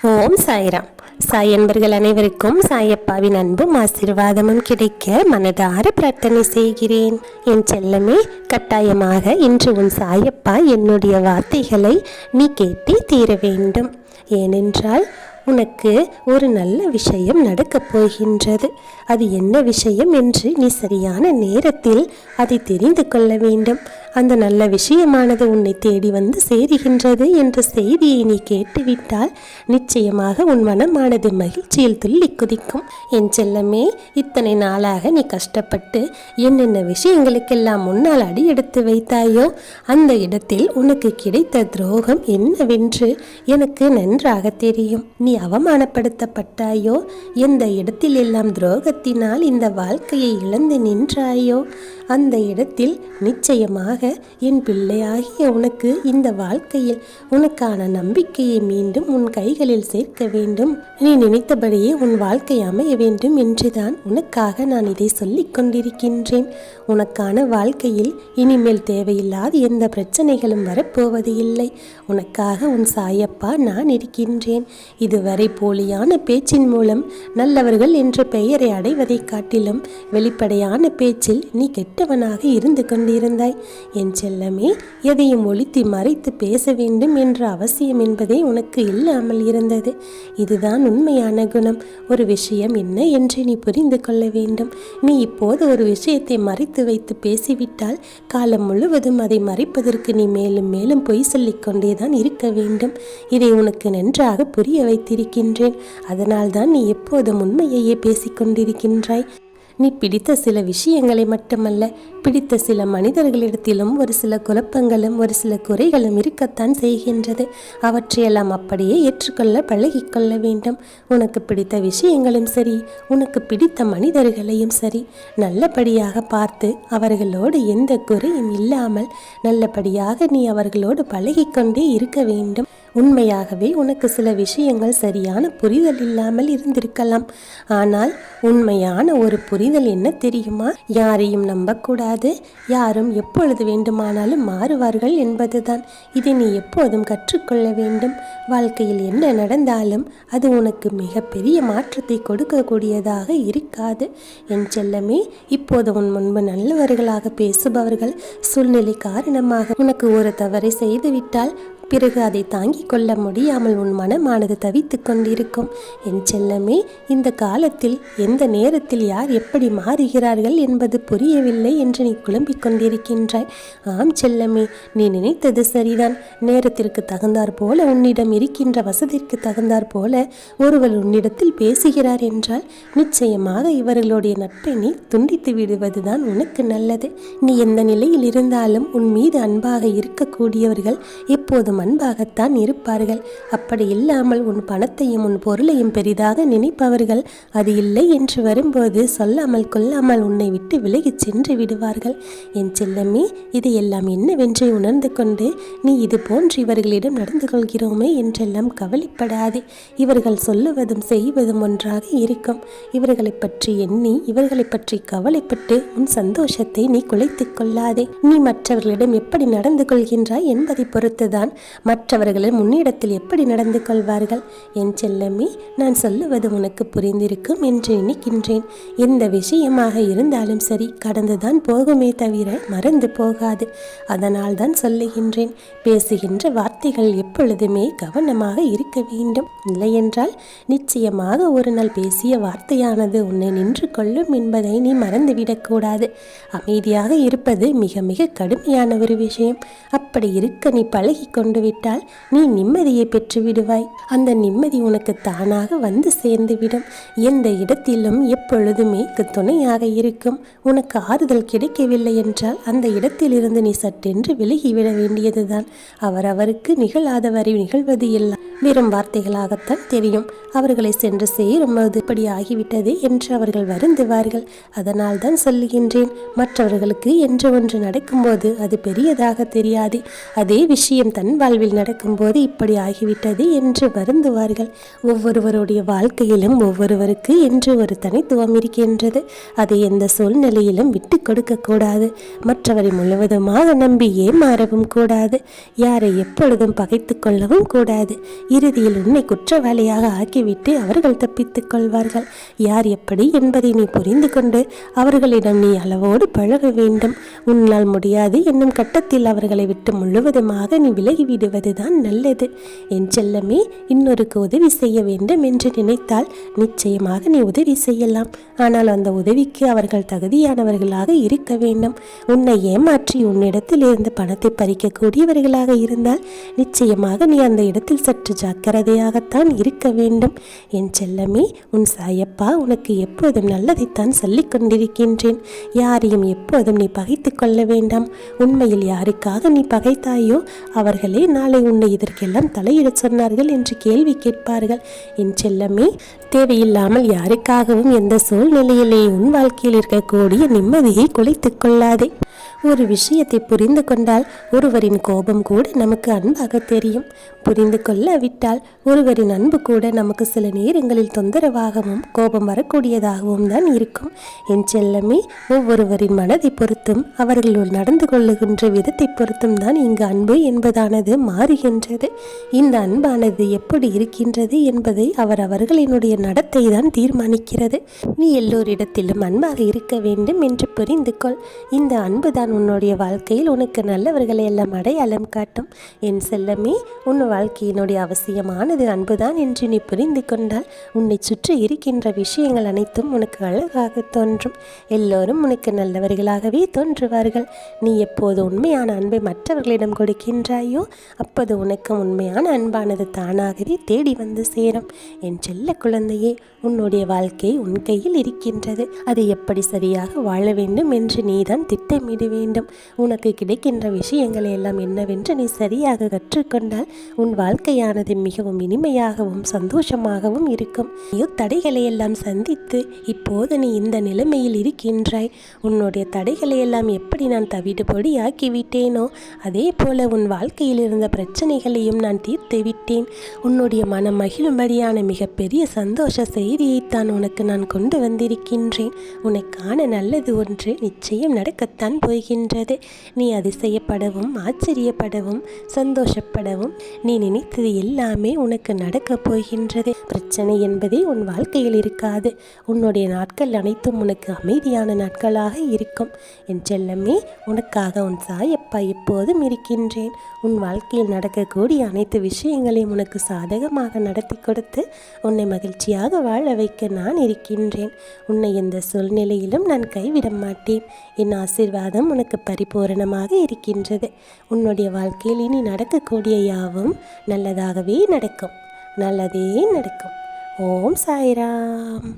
ஓம் சாய்ராம். சாய் என்பர்கள் அனைவருக்கும் சாயப்பாவின் அன்பும் ஆசீர்வாதமும் கிடைக்க மனதார பிரார்த்தனை செய்கிறேன். என் செல்லமே, கட்டாயமாக இன்று உன் சாயப்பா என்னுடைய வார்த்தைகளை நீ கேட்டே தீர வேண்டும். ஏனென்றால் உனக்கு ஒரு நல்ல விஷயம் நடக்கப் போகின்றது. அது என்ன விஷயம் என்று நீ சரியான நேரத்தில் அதை தெரிந்து கொள்ள வேண்டும். அந்த நல்ல விஷயமானது உன்னை தேடி வந்து சேருகின்றது என்ற செய்தியை நீ கேட்டுவிட்டால் நிச்சயமாக உன் மனமானது மகிழ்ச்சியில் துள்ளி குதிக்கும். என் செல்லமே, இத்தனை நாளாக நீ கஷ்டப்பட்டு என்னென்ன விஷயங்களுக்கெல்லாம் முன்னால் அடி எடுத்து வைத்தாயோ அந்த இடத்தில் உனக்கு கிடைத்த துரோகம் என்னவென்று எனக்கு நன்றாக தெரியும். நீ அவமானப்படுத்தப்பட்டாயோ, எந்த இடத்தில் எல்லாம் துரோகத்தினால் இந்த வாழ்க்கையை இழந்து நின்றாயோ அந்த இடத்தில் நிச்சயமாக என் பிள்ளையாகிய உனக்கு இந்த வாழ்க்கையில் உனக்கான நம்பிக்கையை மீண்டும் உன் கைகளில் சேர்க்க வேண்டும். நீ நினைத்தபடியே உன் வாழ்க்கை அமைய வேண்டும் என்றுதான் உனக்காக நான் இதை சொல்லிக் கொண்டிருக்கின்றேன். உனக்கான வாழ்க்கையில் இனிமேல் தேவையில்லாத எந்த பிரச்சனைகளும் வரப்போவது இல்லை. உனக்காக உன் சாயப்பா நான் இருக்கின்றேன். இதுவரை போலியான பேச்சின் மூலம் நல்லவர்கள் என்ற பெயரை அடைவதை காட்டிலும் வெளிப்படையான பேச்சில் நீ கெட்டவனாக இருந்து கொண்டிருந்தாய். என் செல்லமே, எதையும் ஒளித்து மறைத்து பேச வேண்டும் என்ற அவசியம் என்பதே உனக்கு இல்லாமல் இருந்தது. இதுதான் உண்மையான குணம். ஒரு விஷயம் என்ன என்று நீ புரிந்து கொள்ள வேண்டும். நீ இப்போது ஒரு விஷயத்தை மறைத்து வைத்து பேசிவிட்டால் காலம் முழுவதும் அதை மறைப்பதற்கு நீ மேலும் மேலும் பொய் சொல்லிக் கொண்டேதான் இருக்க வேண்டும். இதை உனக்கு நன்றாக புரிய வைத்திருக்கின்றேன். அதனால்தான் நீ எப்போதும் உண்மையையே பேசிக்கொண்டிருக்கின்றாய். நீ பிடித்த சில விஷயங்களை மட்டுமல்ல, பிடித்த சில மனிதர்களிடத்திலும் ஒரு சில குழப்பங்களும் ஒரு சில குறைகளும் இருக்கத்தான் செய்கின்றது. அவற்றையெல்லாம் அப்படியே ஏற்றுக்கொள்ள பழகிக்கொள்ள வேண்டும். உனக்கு பிடித்த விஷயங்களும் சரி, உனக்கு பிடித்த மனிதர்களையும் சரி, நல்லபடியாக பார்த்து அவர்களோடு எந்த குறையும் இல்லாமல் நல்லபடியாக நீ அவர்களோடு பழகிக்கொண்டே இருக்க வேண்டும். உண்மையாகவே உனக்கு சில விஷயங்கள் சரியான புரிதல் இல்லாமல் இருந்திருக்கலாம். ஆனால் உண்மையான ஒரு புரிதல் என்ன தெரியுமா? யாரையும் நம்பக்கூடாது, யாரும் எப்பொழுது வேண்டுமானாலும் மாறுவார்கள் என்பதுதான். இதை நீ எப்போதும் கற்றுக்கொள்ள வேண்டும். வாழ்க்கையில் என்ன நடந்தாலும் அது உனக்கு மிகப்பெரிய மாற்றத்தை கொடுக்கக்கூடியதாக இருக்காது. என் செல்லமே, இப்போது உன் முன்பு நல்லவர்களாக பேசுபவர்கள் சூழ்நிலை காரணமாக உனக்கு ஒரு தவறை செய்துவிட்டால் பிறகு அதை தாங்கிக் கொள்ள முடியாமல் உன் மனமானது தவித்து கொண்டிருக்கும். என் செல்லமே, இந்த காலத்தில் எந்த நேரத்தில் யார் எப்படி மாறுகிறார்கள் என்பது புரியவில்லை என்று நீ குழம்பிக் கொண்டிருக்கின்றாய். ஆம் செல்லமே, நீ நினைத்தது சரிதான். நேரத்திற்கு தகுந்தாற் போல, உன்னிடம் இருக்கின்ற வசதிக்கு தகுந்தாற் போல ஒருவர் உன்னிடத்தில் பேசுகிறார் என்றால் நிச்சயமாக இவர்களுடைய நட்பை நீ துண்டித்து விடுவதுதான் உனக்கு நல்லது. நீ எந்த நிலையில் இருந்தாலும் உன் மீது அன்பாக இருக்கக்கூடியவர்கள் எப்போதும் அன்பாகத்தான் இருப்பார்கள். அப்படி இல்லாமல் உன் பணத்தையும் உன் பொருளையும் பெரிதாக நினைப்பவர்கள் அது இல்லை என்று வரும்போது சொல்லாமல் கொள்ளாமல் உன்னை விட்டு விலகிச் சென்று விடுவார்கள். என் செல்லமே, இதையெல்லாம் என்னவென்று உணர்ந்து கொண்டு நீ இது போன்று இவர்களிடம் நடந்து கொள்கிறோமே என்றெல்லாம் கவலைப்படாதே. இவர்கள் சொல்லுவதும் செய்வதும் ஒன்றாக இருக்கும். இவர்களை பற்றி எண்ணி இவர்களை பற்றி கவலைப்பட்டு உன் சந்தோஷத்தை நீ குலைத்துக் கொள்ளாதே. நீ மற்றவர்களிடம் எப்படி நடந்து கொள்கின்றாய் என்பதை பொறுத்துதான் மற்றவர்களின் முன்னிடத்தில் எப்படி நடந்து கொள்வார்கள். என் செல்லமே, நான் சொல்லுவது உனக்கு புரிந்திருக்கும் என்று நினைக்கின்றேன். எந்த விஷயமாக இருந்தாலும் சரி, கடந்துதான் போகுமே தவிர மறந்து போகாது. அதனால் தான் சொல்லுகின்றேன், பேசுகின்ற வார்த்தைகள் எப்பொழுதுமே கவனமாக இருக்க வேண்டும். இல்லையென்றால் நிச்சயமாக ஒரு நாள் பேசிய வார்த்தையானது உன்னை நின்று கொள்ளும் என்பதை நீ மறந்துவிடக்கூடாது. அமைதியாக இருப்பது மிக மிக கடுமையான ஒரு விஷயம். அப்படி இருக்க நீ பழகி கொண்டு விட்டால் நீ நிம்மதியை பெற்று விடுவாய். அந்த நிம்மதி உனக்கு தானாக வந்து சேர்ந்துவிடும். எந்த இடத்திலும் எப்பொழுதுமே துணையாக இருக்கும். உனக்கு ஆறுதல் கிடைக்கவில்லை என்றால் அந்த இடத்திலிருந்து நீ சட்டென்று விலகிவிட வேண்டியதுதான். அவரவருக்கு நிகழாதவரை நிகழ்வது எல்லாம் வெறும் வார்த்தைகளாகத்தான் தெரியும். அவர்களை சென்று சேரும்போது இப்படி ஆகிவிட்டது என்று அவர்கள் வருந்துவார்கள். அதனால் தான் சொல்லுகின்றேன், மற்றவர்களுக்கு என்று ஒன்று நடக்கும்போது அது பெரியதாக தெரியாது. அதே விஷயம் தன் வாழ்வில் நடக்கும்போது இப்படி ஆகிவிட்டது என்று வருந்துவார்கள். ஒவ்வொருவருடைய வாழ்க்கையிலும் ஒவ்வொருவருக்கு என்று ஒரு தனித்துவம் இருக்கின்றது. அதை எந்த சூழ்நிலையிலும் விட்டு கொடுக்க கூடாது. மற்றவரை முழுவதுமாக நம்பி ஏமாறவும் கூடாது. யாரை எப்பொழுதும் பகைத்து கொள்ளவும் கூடாது. இறுதியில் உன்னை குற்றவாளியாக ஆக்கிவிட்டு அவர்கள் தப்பித்துக் கொள்வார்கள். யார் எப்படி என்பதை நீ புரிந்து கொண்டு அவர்களிடம் நீ அளவோடு பழக வேண்டும். உன்னால் முடியாது என்னும் கட்டத்தில் அவர்களை விட்டு முழுவதுமாக நீ விலகிவிடுவதுதான் நல்லது. என் செல்லமே, இன்னொருக்கு உதவி செய்ய வேண்டும் என்று நினைத்தால் நிச்சயமாக நீ உதவி செய்யலாம். ஆனால் அந்த உதவிக்கு அவர்கள் தகுதியானவர்களாக இருக்க வேண்டும். உன்னை ஏமாற்றி உன்னிடத்தில் இருந்து பணத்தை பறிக்கக்கூடியவர்களாக இருந்தால் நிச்சயமாக நீ அந்த இடத்தில் சற்று ஜாக்கிரதையாகத்தான் இருக்க வேண்டும். என் செல்லமே, உன் சாயப்பா உனக்கு எப்போதும் நல்லதைத்தான் சொல்லிக் கொண்டிருக்கின்றேன். யாரையும் எப்போதும் நீ பகைத்து கொள்ள வேண்டாம். உண்மையில் யாருக்காக நீ பகைத்தாயோ அவர்களே நாளை உன்னை இதற்கெல்லாம் தலையிடச் சொன்னார்கள் என்று கேள்வி கேட்பார்கள். என் செல்லமே, தேவையில்லாமல் யாருக்காகவும் எந்த சூழ்நிலையிலே உன் வாழ்க்கையில் இருக்கக்கூடிய நிம்மதியை குலைத்துக் கொள்ளாதே. ஒரு விஷயத்தை புரிந்து கொண்டால் ஒருவரின் கோபம் கூட நமக்கு அன்பாக தெரியும். புரிந்து கொள்ளவிட்டால் ஒருவரின் அன்பு கூட நமக்கு சில நேரங்களில் தொந்தரவாகவும் கோபம் வரக்கூடியதாகவும் தான் இருக்கும். என் செல்லமே, ஒவ்வொருவரின் மனதை பொறுத்தும் அவர்கள் நடந்து கொள்ளுகின்ற விதத்தை பொறுத்தும் தான் இங்கு அன்பு என்பதானது மாறுகின்றது. இந்த அன்பானது எப்படி இருக்கின்றது என்பதை அவர்களினுடைய நடத்தை தான் தீர்மானிக்கிறது. நீ எல்லோரிடத்திலும் அன்பாக இருக்க வேண்டும் என்று புரிந்து கொள். இந்த அன்புதான் உன்னுடைய வாழ்க்கையில் உனக்கு நல்லவர்களை எல்லாம் அடையாளம் காட்டும். என் செல்லமே, உன் வாழ்க்கையினுடைய அவசியமானது அன்புதான் என்று நீ புரிந்து கொண்டால் உன்னை சுற்றி இருக்கின்ற விஷயங்கள் அனைத்தும் உனக்கு அழகாக தோன்றும். எல்லோரும் உனக்கு நல்லவர்களாகவே தோன்றுவார்கள். நீ எப்போது உண்மையான அன்பை மற்றவர்களிடம் கொடுக்கின்றாயோ அப்போது உனக்கு உண்மையான அன்பானது தானாகவே தேடி வந்து சேரும். என் செல்ல குழந்தையே, உன்னுடைய வாழ்க்கை உன் கையில் இருக்கின்றது. அதை எப்படி சரியாக வாழ வேண்டும் என்று நீதான் திட்டமிட வேண்டும். உனக்கு கிடைக்கின்ற விஷயங்களை எல்லாம் என்னவென்று நீ சரியாக கற்றுக்கொண்டால் உன் வாழ்க்கையானது மிகவும் இனிமையாகவும் சந்தோஷமாகவும் இருக்கும். தடைகளை எல்லாம் சந்தித்து இப்போது நீ இந்த நிலைமையில் இருக்கின்றாய். உன்னுடைய தடைகளை எல்லாம் எப்படி நான் தவிடுபொடி ஆக்கிவிட்டேனோ அதே போல உன் வாழ்க்கையில் இருந்த பிரச்சனைகளையும் நான் தீர்த்து விட்டேன். உன்னுடைய மனம் மகிழும்படியான மிகப்பெரிய சந்தோஷ செய்தியைத்தான் உனக்கு நான் கொண்டு வந்திருக்கின்றேன். உனக்கான நல்லது ஒன்று நிச்சயம் நடக்கத்தான் போகின்றது. நீ அதிசயப்படவும் ஆச்சரியப்படவும் சந்தோஷப்படவும் நீ நினைத்தது எல்லாமே உனக்கு நடக்கப் போகின்றது. பிரச்சனை என்பதே உன் வாழ்க்கையில் இருக்காது. உன்னுடைய நாட்கள் அனைத்தும் உனக்கு அமைதியான நாட்களாக இருக்கும். என் செல்லமே, உனக்காக உன் சாயப்பா எப்போதும் இருக்கின்றேன். உன் வாழ்க்கையில் நடக்கக்கூடிய அனைத்து விஷயங்களையும் உனக்கு சாதகமாக நடத்தி கொடுத்து உன்னை மகிழ்ச்சியாக வாழ வைக்க நான் இருக்கின்றேன். உன்னை எந்த சூழ்நிலையிலும் நான் கைவிட மாட்டேன். என் ஆசீர்வாதம் உனக்கு பரிபூரணமாக இருக்கின்றது. உன்னுடைய வாழ்க்கையில் இனி நடக்கக்கூடிய யாவும் நல்லதாகவே நடக்கும். நல்லதே நடக்கும். ஓம் சாய்ராம்.